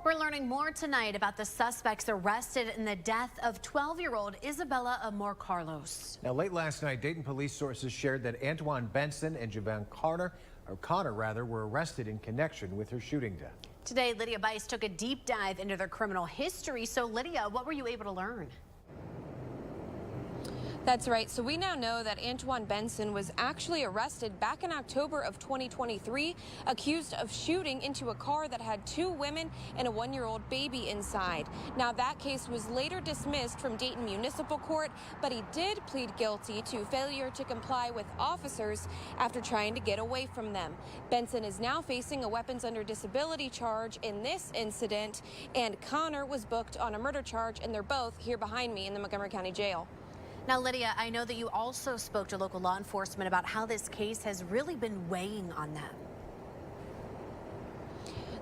We're learning more tonight about the suspects arrested in the death of 12-year-old Isabella Amor Carlos. Now, late last night, Dayton police sources shared that Antoine Benson and Javon Connor were arrested in connection with her shooting death. Today, Lydia Bice took a deep dive into their criminal history. So, Lydia, what were you able to learn? That's right. So we now know that Antoine Benson was actually arrested back in October of 2023, accused of shooting into a car that had 2 women and a 1-year-old baby inside. Now, that case was later dismissed from Dayton Municipal Court, but he did plead guilty to failure to comply with officers after trying to get away from them. Benson is now facing a weapons under disability charge in this incident, and Connor was booked on a murder charge, and they're both here behind me in the Montgomery County Jail. Now, Lydia, I know that you also spoke to local law enforcement about how this case has really been weighing on them.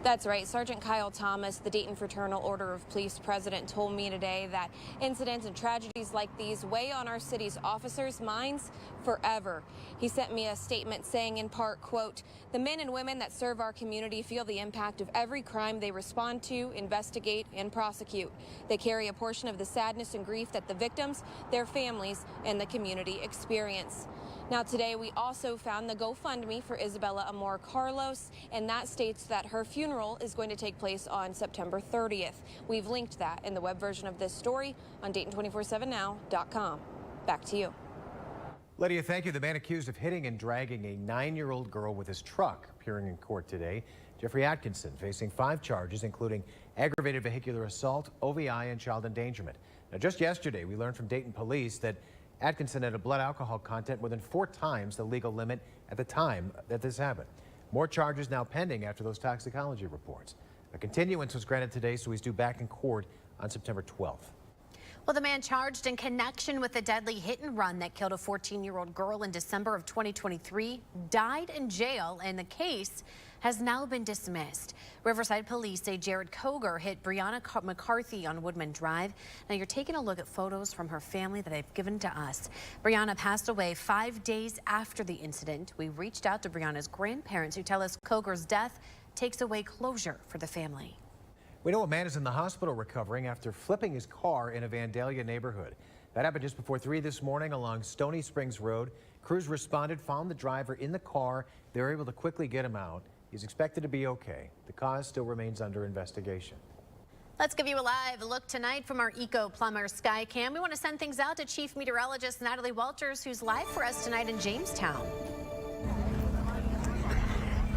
That's right. Sergeant Kyle Thomas, the Dayton Fraternal Order of Police president, told me today that incidents and tragedies like these weigh on our city's officers' minds forever. He sent me a statement saying in part, quote, "The men and women that serve our community feel the impact of every crime they respond to, investigate, and prosecute. They carry a portion of the sadness and grief that the victims, their families, and the community experience." Now, today we also found the GoFundMe for Isabella Amor Carlos, and that states that her funeral is going to take place on September 30th. We've linked that in the web version of this story on Dayton247now.com. Back to you. Lydia, thank you. The man accused of hitting and dragging a 9-year-old girl with his truck appearing in court today. Jeffrey Atkinson facing 5 charges, including aggravated vehicular assault, OVI, and child endangerment. Now, just yesterday, we learned from Dayton police that Atkinson had a blood alcohol content more than 4 times the legal limit at the time that this happened. More charges now pending after those toxicology reports. A continuance was granted today, so he's due back in court on September 12th. Well, the man charged in connection with the deadly hit and run that killed a 14-year-old girl in December of 2023 died in jail, and the case has now been dismissed. Riverside police say Jared Koger hit Brianna McCarthy on Woodman Drive. Now, you're taking a look at photos from her family that they've given to us. Brianna passed away 5 days after the incident. We reached out to Brianna's grandparents, who tell us Koger's death takes away closure for the family. We know a man is in the hospital recovering after flipping his car in a Vandalia neighborhood. That happened just before 3 this morning along Stony Springs Road. Crews responded, found the driver in the car. They were able to quickly get him out. He's expected to be okay. The cause still remains under investigation. Let's give you a live look tonight from our Eco Plumber Skycam. We want to send things out to Chief Meteorologist Natalie Walters, who's live for us tonight in Jamestown.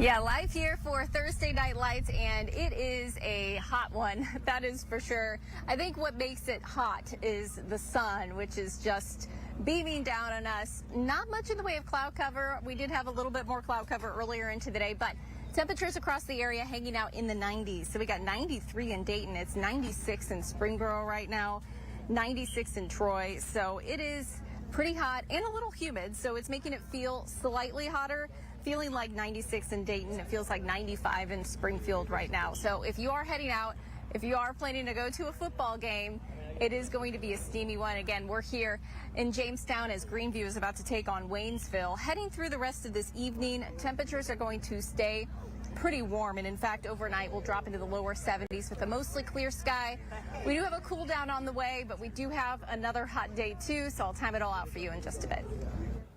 Yeah, live here for Thursday Night Lights, and it is a hot one, that is for sure. I think what makes it hot is the sun, which is just beaming down on us. Not much in the way of cloud cover. We did have a little bit more cloud cover earlier in today, but temperatures across the area hanging out in the 90s. So we got 93 in Dayton. It's 96 in Springboro right now, 96 in Troy. So it is pretty hot and a little humid, so it's making it feel slightly hotter. Feeling like 96 in Dayton. It feels like 95 in Springfield right now. So if you are heading out, if you are planning to go to a football game, it is going to be a steamy one. Again, we're here in Jamestown as Greenview is about to take on Waynesville. Heading through the rest of this evening, temperatures are going to stay pretty warm, and in fact overnight we'll drop into the lower 70s with a mostly clear sky. We do have a cool down on the way, but we do have another hot day too, so I'll time it all out for you in just a bit.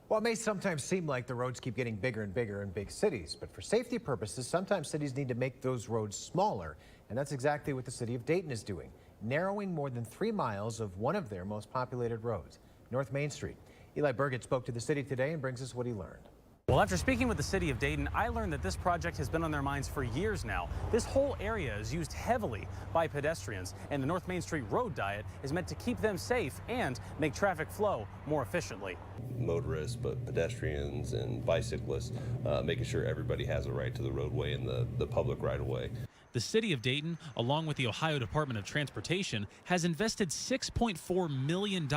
Well, it may sometimes seem like the roads keep getting bigger and bigger in big cities, but for safety purposes, sometimes cities need to make those roads smaller, and that's exactly what the city of Dayton is doing, narrowing more than 3 miles of one of their most populated roads, North Main Street. Eli Burgett spoke to the city today and brings us what he learned. Well, after speaking with the city of Dayton, I learned that this project has been on their minds for years now. This whole area is used heavily by pedestrians, and the North Main Street road diet is meant to keep them safe and make traffic flow more efficiently. Motorists, but pedestrians and bicyclists, making sure everybody has a right to the roadway and the public right of way. The city of Dayton, along with the Ohio Department of Transportation, has invested $6.4 million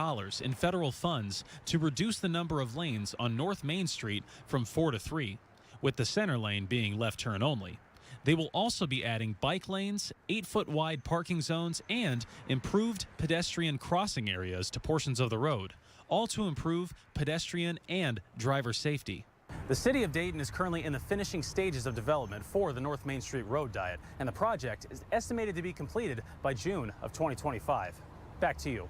in federal funds to reduce the number of lanes on North Main Street from 4 to 3, with the center lane being left turn only. They will also be adding bike lanes, 8-foot wide parking zones, and improved pedestrian crossing areas to portions of the road, all to improve pedestrian and driver safety. The city of Dayton is currently in the finishing stages of development for the North Main Street Road Diet, and the project is estimated to be completed by June of 2025. Back to you.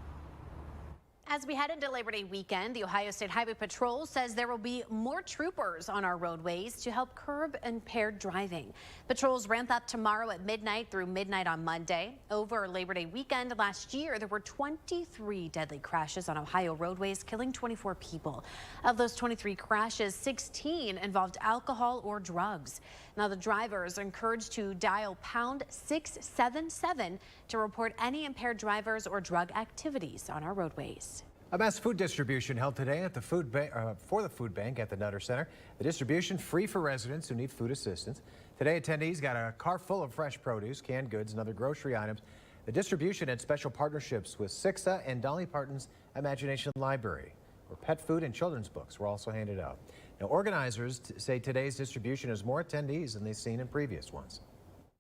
As we head into Labor Day weekend, the Ohio State Highway Patrol says there will be more troopers on our roadways to help curb impaired driving. Patrols ramp up tomorrow at midnight through midnight on Monday. Over Labor Day weekend last year, there were 23 deadly crashes on Ohio roadways, killing 24 people. Of those 23 crashes, 16 involved alcohol or drugs. Now, the drivers are encouraged to dial pound 677 to report any impaired drivers or drug activities on our roadways. A mass food distribution held today at the food bank at the Nutter Center. The distribution free for residents who need food assistance. Today, attendees got a car full of fresh produce, canned goods, and other grocery items. The distribution had special partnerships with Sixa and Dolly Parton's Imagination Library, where pet food and children's books were also handed out. Now, organizers say today's distribution has more attendees than they've seen in previous ones.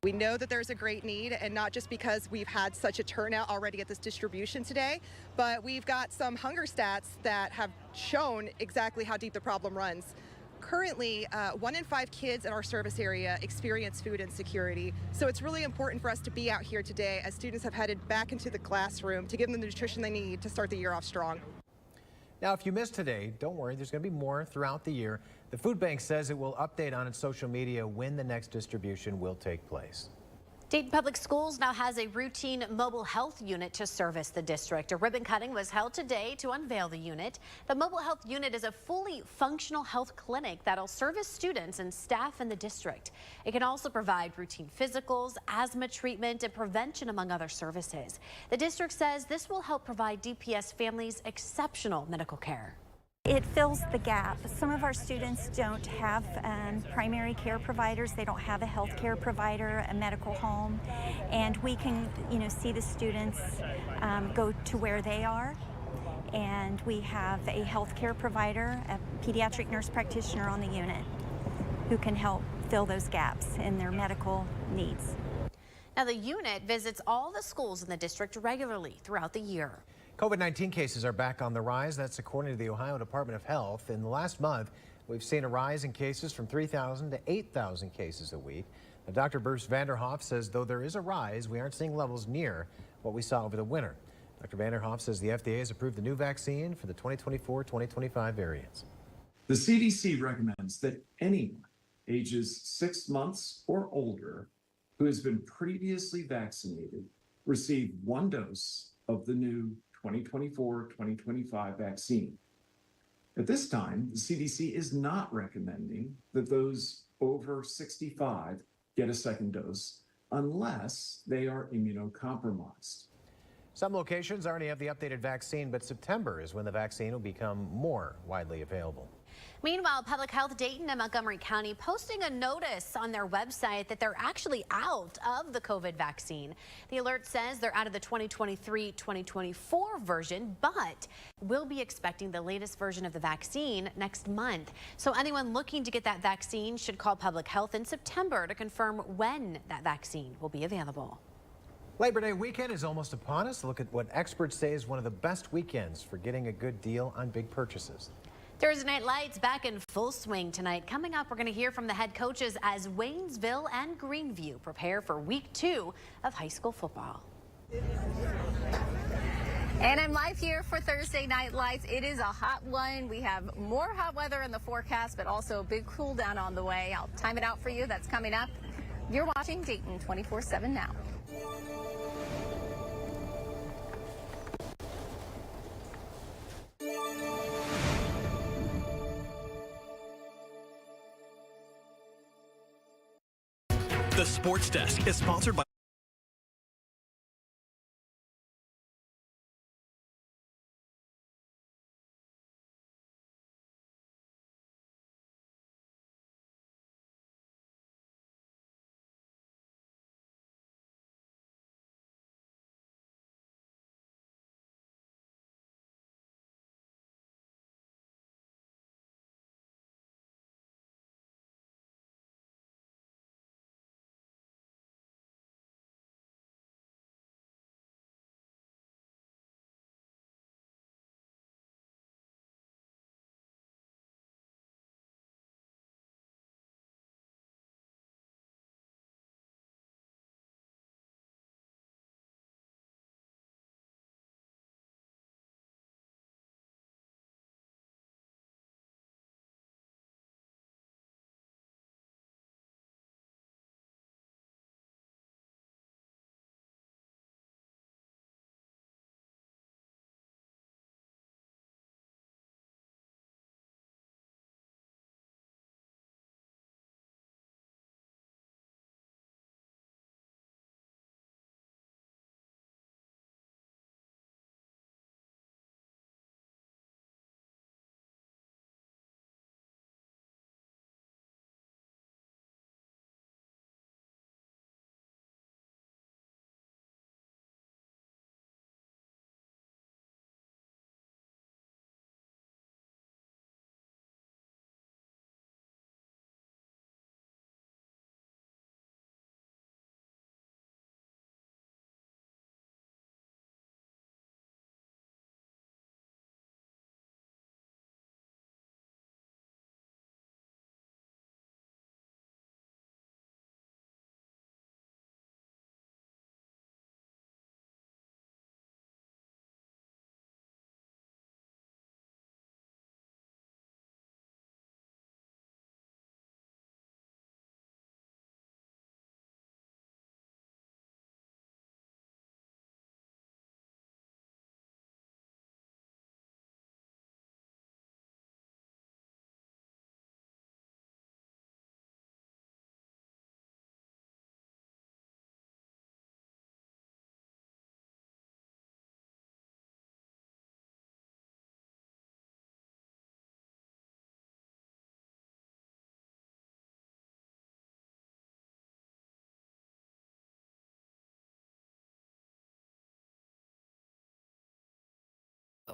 We know that there's a great need, and not just because we've had such a turnout already at this distribution today, but we've got some hunger stats that have shown exactly how deep the problem runs. Currently, 1 in 5 kids in our service area experience food insecurity, so it's really important for us to be out here today as students have headed back into the classroom to give them the nutrition they need to start the year off strong. Now, if you missed today, don't worry, there's going to be more throughout the year. The food bank says it will update on its social media when the next distribution will take place. Dayton Public Schools now has a routine mobile health unit to service the district. A ribbon cutting was held today to unveil the unit. The mobile health unit is a fully functional health clinic that'll service students and staff in the district. It can also provide routine physicals, asthma treatment, and prevention, among other services. The district says this will help provide DPS families exceptional medical care. It fills the gap. Some of our students don't have primary care providers. They don't have a health care provider, a medical home, and we can, see the students go to where they are. And we have a health care provider, a pediatric nurse practitioner on the unit who can help fill those gaps in their medical needs. Now, the unit visits all the schools in the district regularly throughout the year. COVID-19 cases are back on the rise. That's according to the Ohio Department of Health. In the last month, we've seen a rise in cases from 3,000 to 8,000 cases a week. Now, Dr. Bruce Vanderhoff says though there is a rise, we aren't seeing levels near what we saw over the winter. Dr. Vanderhoff says the FDA has approved the new vaccine for the 2024-2025 variants. The CDC recommends that anyone ages 6 months or older who has been previously vaccinated receive 1 dose of the new 2024-2025 vaccine. At this time, the CDC is not recommending that those over 65 get a second dose unless they are immunocompromised. Some locations already have the updated vaccine, but September is when the vaccine will become more widely available. Meanwhile, Public Health Dayton and Montgomery County posting a notice on their website that they're actually out of the COVID vaccine. The alert says they're out of the 2023-2024 version, but we'll be expecting the latest version of the vaccine next month. So anyone looking to get that vaccine should call Public Health in September to confirm when that vaccine will be available. Labor Day weekend is almost upon us. Look at what experts say is one of the best weekends for getting a good deal on big purchases. Thursday Night Lights back in full swing tonight. Coming up, we're going to hear from the head coaches as Waynesville and Greenview prepare for week 2 of high school football. And I'm live here for Thursday Night Lights. It is a hot one. We have more hot weather in the forecast, but also a big cool down on the way. I'll time it out for you. That's coming up. You're watching Dayton 24/7 now. The Sports Desk is sponsored by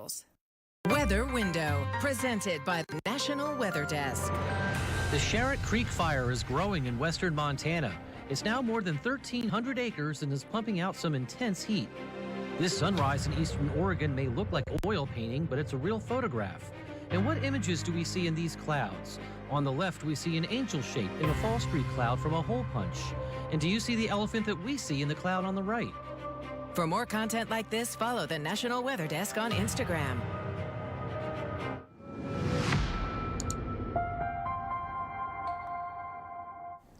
sales. Weather Window, presented by the National Weather Desk. The Sherritt Creek fire is growing in western Montana. It's now more than 1,300 acres and is pumping out some intense heat. This sunrise in eastern Oregon may look like oil painting, but it's a real photograph. And what images do we see in these clouds? On the left, we see an angel shape in a fall street cloud from a hole punch. And do you see the elephant that we see in the cloud on the right? For more content like this, follow the National Weather Desk on Instagram.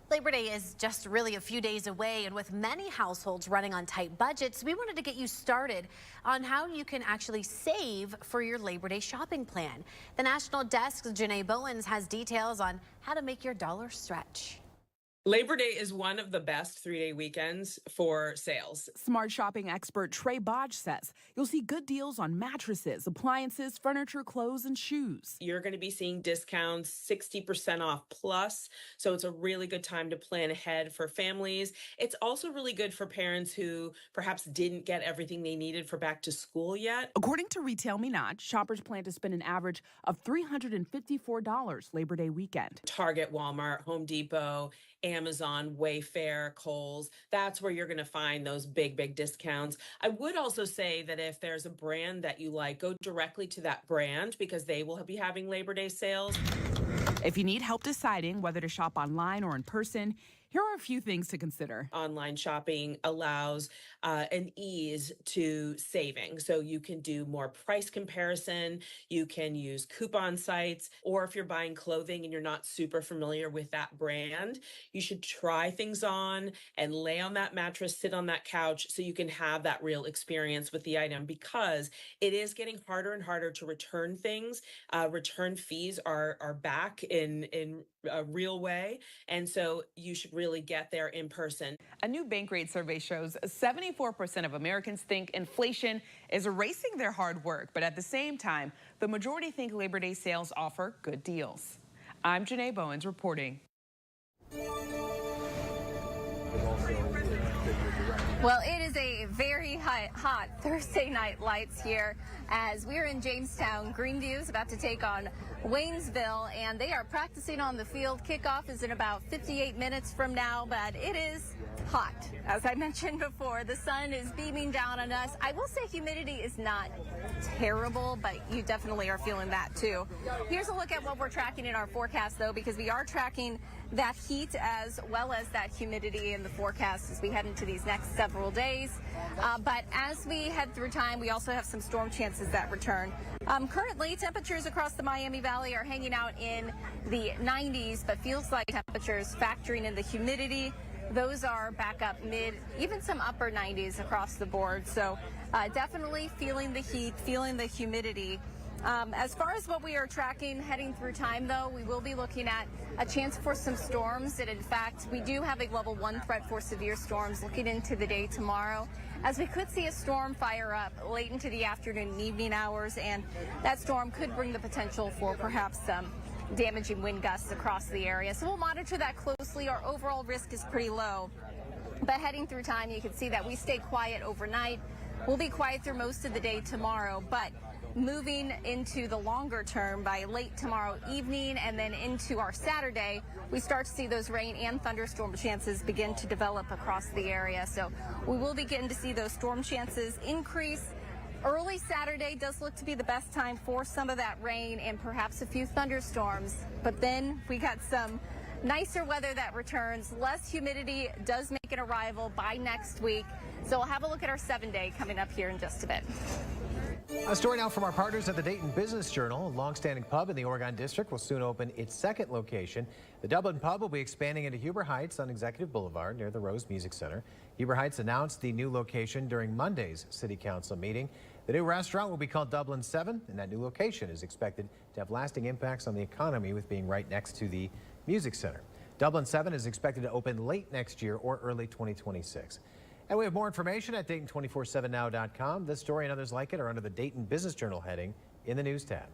Labor Day is just really a few days away, and with many households running on tight budgets, we wanted to get you started on how you can actually save for your Labor Day shopping plan. The National Desk's Janae Bowens has details on how to make your dollar stretch. Labor Day is one of the best three-day weekends for sales. Smart shopping expert Trey Bodge says you'll see good deals on mattresses, appliances, furniture, clothes, and shoes. You're going to be seeing discounts 60% off plus, so it's a really good time to plan ahead for families. It's also really good for parents who perhaps didn't get everything they needed for back to school yet. According to Retail Minaj, shoppers plan to spend an average of $354 Labor Day weekend. Target, Walmart, Home Depot, Amazon, Wayfair, Kohl's, that's where you're going to find those big discounts. I would also say that if there's a brand that you like, go directly to that brand because they will be having Labor Day sales. If you need help deciding whether to shop online or in person, here are a few things to consider. Online shopping allows an ease to saving. So you can do more price comparison. You can use coupon sites, or if you're buying clothing and you're not super familiar with that brand, you should try things on and lay on that mattress, sit on that couch so you can have that real experience with the item, because it is getting harder and harder to return things. Return fees are back in a real way. And so you should really get there in person. A new Bankrate survey shows 74% of Americans think inflation is erasing their hard work, but at the same time, the majority think Labor Day sales offer good deals. I'm Janae Bowens reporting. Well, it is a very hot Thursday night lights here as we're in Jamestown. Greenview is about to take on Waynesville, and they are practicing on the field. Kickoff is in about 58 minutes from now, but it is hot. As I mentioned before, the sun is beaming down on us. I will say humidity is not terrible, but you definitely are feeling that too. Here's a look at what we're tracking in our forecast, though, because we are tracking that heat as well as that humidity in the forecast as we head into these next several days. But as we head through time, we also have some storm chances that return. Currently, temperatures across the Miami Valley are hanging out in the 90s, but feels like temperatures factoring in the humidity, those are back up mid, even some upper 90s across the board. So definitely feeling the heat, feeling the humidity. As far as what we are tracking heading through time, though, we will be looking at a chance for some storms. And in fact, we do have a level 1 threat for severe storms looking into the day tomorrow, as we could see a storm fire up late into the afternoon and evening hours. And that storm could bring the potential for perhaps some damaging wind gusts across the area. So we'll monitor that closely. Our overall risk is pretty low. But heading through time, you can see that we stay quiet overnight. We'll be quiet through most of the day tomorrow, but moving into the longer term by late tomorrow evening and then into our Saturday, we start to see those rain and thunderstorm chances begin to develop across the area. So we will begin to see those storm chances increase. Early Saturday does look to be the best time for some of that rain and perhaps a few thunderstorms. But then we got some nicer weather that returns. Less humidity does make an arrival by next week. So we'll have a look at our 7-day coming up here in just a bit. A story now from our partners at the Dayton Business Journal. A longstanding pub in the Oregon District will soon open its second location. The Dublin Pub will be expanding into Huber Heights on Executive Boulevard near the Rose Music Center. Huber Heights announced the new location during Monday's City Council meeting. The new restaurant will be called Dublin 7, and that new location is expected to have lasting impacts on the economy with being right next to the Music Center. Dublin 7 is expected to open late next year or early 2026. And we have more information at Dayton247now.com. This story and others like it are under the Dayton Business Journal heading in the News tab.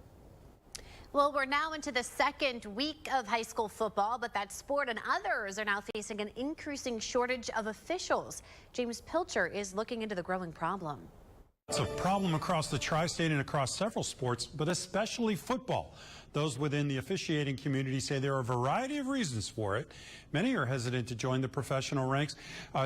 Well, we're now into the second week of high school football, but that sport and others are now facing an increasing shortage of officials. James Pilcher is looking into the growing problem. It's a problem across the tri-state and across several sports, but especially football. Those within the officiating community say there are a variety of reasons for it. Many are hesitant to join the professional ranks,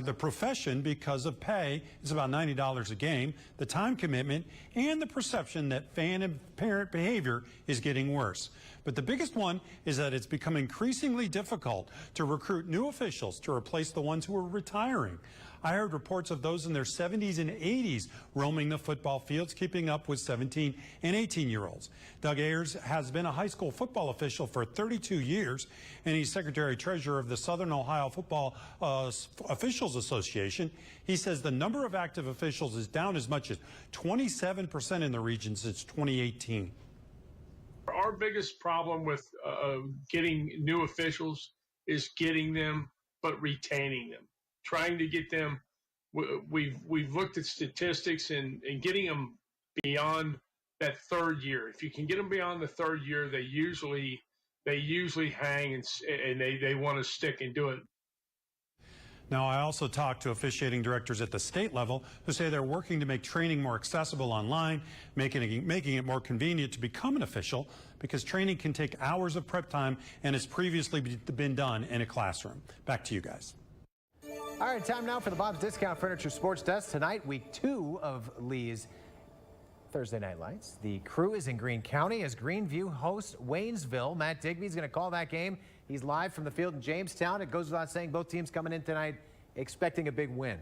the profession, because of pay. It's about $90 a game, the time commitment, and the perception that fan and parent behavior is getting worse. But the biggest one is that it's become increasingly difficult to recruit new officials to replace the ones who are retiring. I heard reports of those in their 70s and 80s roaming the football fields, keeping up with 17 and 18-year-olds. Doug Ayers has been a high school football official for 32 years, and he's secretary-treasurer of the Southern Ohio Football Officials Association. He says the number of active officials is down as much as 27% in the region since 2018. Our biggest problem with getting new officials is getting them, but retaining them. Trying to get them, we've looked at statistics and getting them beyond that third year. If you can get them beyond the third year, they usually hang and they want to stick and do it. Now, I also talked to officiating directors at the state level who say they're working to make training more accessible online, making it more convenient to become an official, because training can take hours of prep time and has previously been done in a classroom. Back to you guys. All right, time now for the Bob's Discount Furniture Sports Desk. Tonight, week 2 of Lee's Thursday Night Lights. The crew is in Greene County as Greenview hosts Waynesville. Matt Digby's going to call that game. He's live from the field in Jamestown. It goes without saying both teams coming in tonight expecting a big win.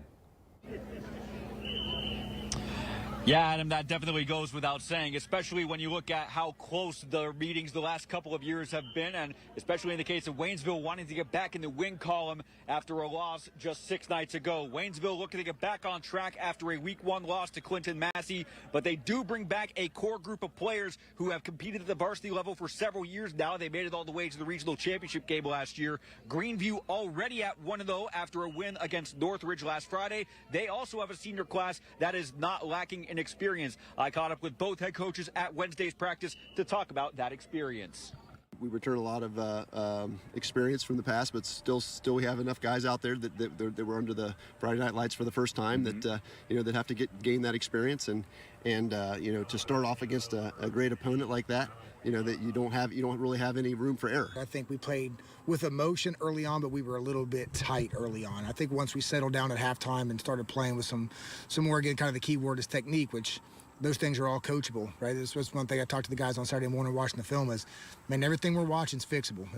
Yeah, Adam, that definitely goes without saying, especially when you look at how close the meetings the last couple of years have been, and especially in the case of Waynesville wanting to get back in the win column after a loss just 6 nights ago. Waynesville looking to get back on track after a week 1 loss to Clinton Massey, but they do bring back a core group of players who have competed at the varsity level for several years now. They made it all the way to the regional championship game last year. Greenview already at 1-0 after a win against Northridge last Friday. They also have a senior class that is not lacking in experience. I caught up with both head coaches at Wednesday's practice to talk about that experience. We return a lot of experience from the past, but still we have enough guys out there that were under the Friday Night Lights for the first time that that have to gain that experience and to start off against a great opponent like that, that you don't really have any room for error. I think we played with emotion early on, but we were a little bit tight early on. I think once we settled down at halftime and started playing with some more, again, kind of the key word is technique, which those things are all coachable, right? This was one thing I talked to the guys on Saturday morning watching the film is, man, everything we're watching is fixable.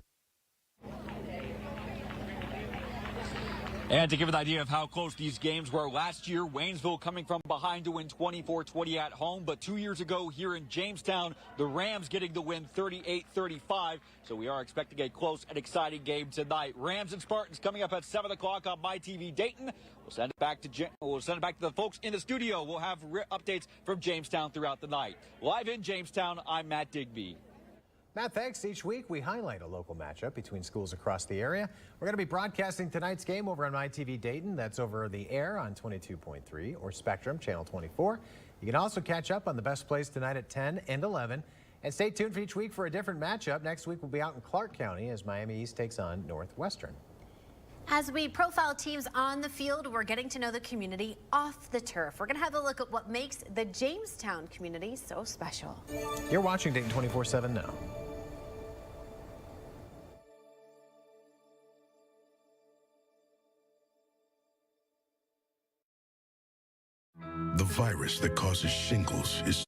And to give an idea of how close these games were last year, Waynesville coming from behind to win 24-20 at home. But 2 years ago here in Jamestown, the Rams getting the win 38-35. So we are expecting a close and exciting game tonight. Rams and Spartans coming up at 7 o'clock on MyTV Dayton. We'll send it back to the folks in the studio. We'll have updates from Jamestown throughout the night. Live in Jamestown, I'm Matt Digby. Matt, thanks. Each week, we highlight a local matchup between schools across the area. We're going to be broadcasting tonight's game over on MyTV Dayton. That's over the air on 22.3 or Spectrum, Channel 24. You can also catch up on the best plays tonight at 10 and 11. And stay tuned for each week for a different matchup. Next week, we'll be out in Clark County as Miami East takes on Northwestern. As we profile teams on the field, we're getting to know the community off the turf. We're going to have a look at what makes the Jamestown community so special. You're watching Dayton 24/7 now. The virus that causes shingles is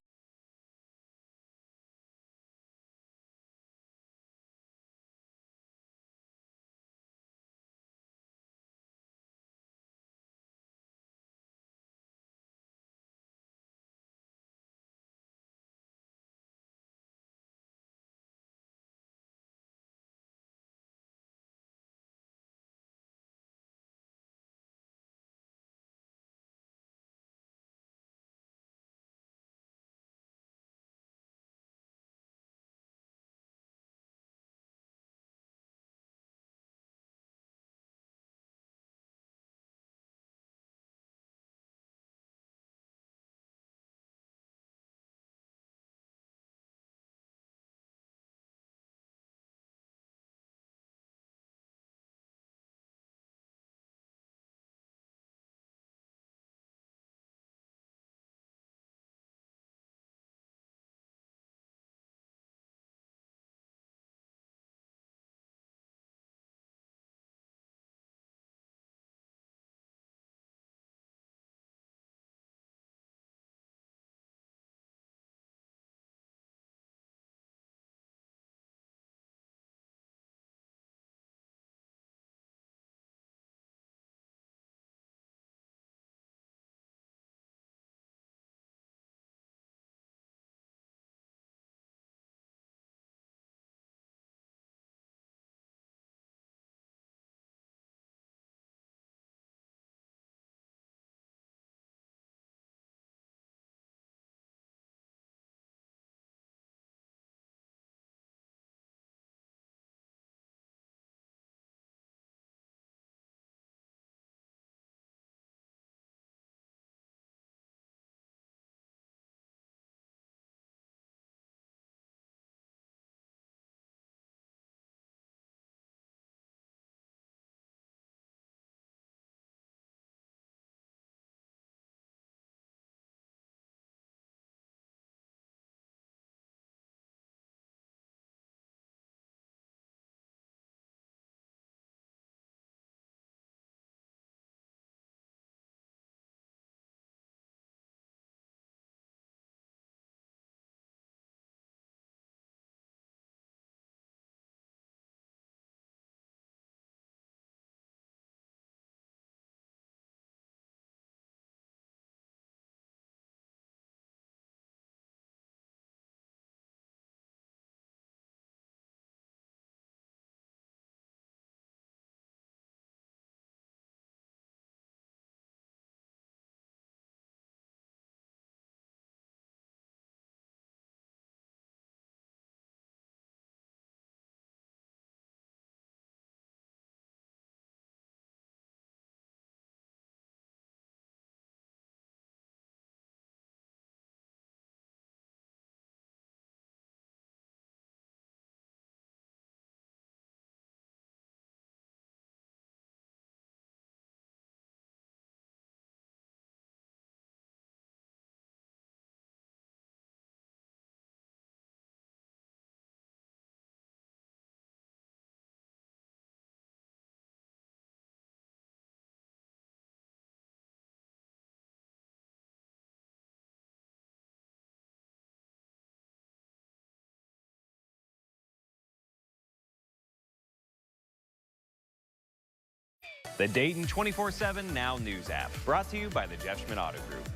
The Dayton 24/7 Now News app, brought to you by the Jeff Schmidt Auto Group.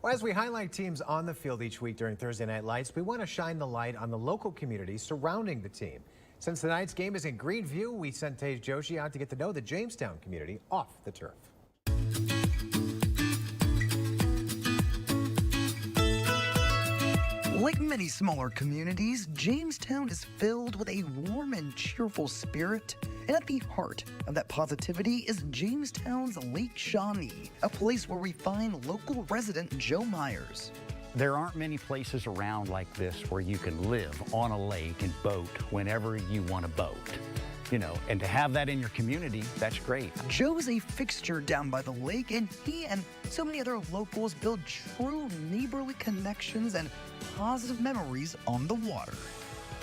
Well, as we highlight teams on the field each week during Thursday Night Lights, we want to shine the light on the local community surrounding the team. Since tonight's game is in Greenview, we sent Tej Joshi out to get to know the Jamestown community off the turf. Like many smaller communities, Jamestown is filled with a warm and cheerful spirit. And at the heart of that positivity is Jamestown's Lake Shawnee, a place where we find local resident Joe Myers. There aren't many places around like this where you can live on a lake and boat whenever you want to boat. You know, and to have that in your community, that's great. Joe is a fixture down by the lake, and he and so many other locals build true neighborly connections and positive memories on the water.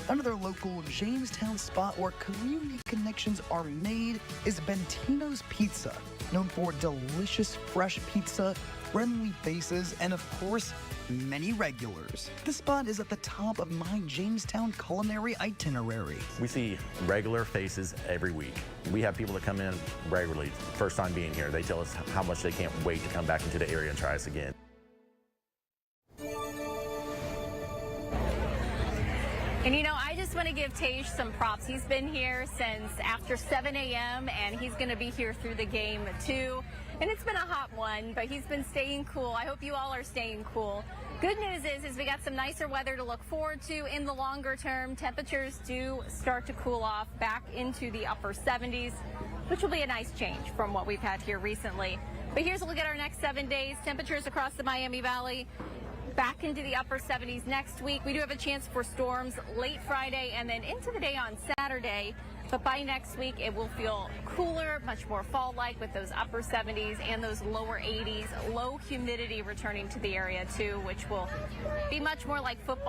Another local Jamestown spot where community connections are made is Bentino's Pizza, known for delicious fresh pizza, friendly faces, and of course, many regulars. The spot is at the top of my Jamestown culinary itinerary. We see regular faces every week. We have people that come in regularly, first time being here. They tell us how much they can't wait to come back into the area and try us again. And you know, I just want to give Tej some props. He's been here since after 7 a.m. and he's going to be here through the game too. And it's been a hot one, but he's been staying cool. I hope you all are staying cool. Good news is we got some nicer weather to look forward to in the longer term. Temperatures do start to cool off back into the upper 70s, which will be a nice change from what we've had here recently. But here's a look at our next 7 days. Temperatures across the Miami Valley back into the upper 70s next week. We do have a chance for storms late Friday and then into the day on Saturday. But by next week, it will feel cooler, much more fall-like with those upper 70s and those lower 80s. Low humidity returning to the area, too, which will be much more like football.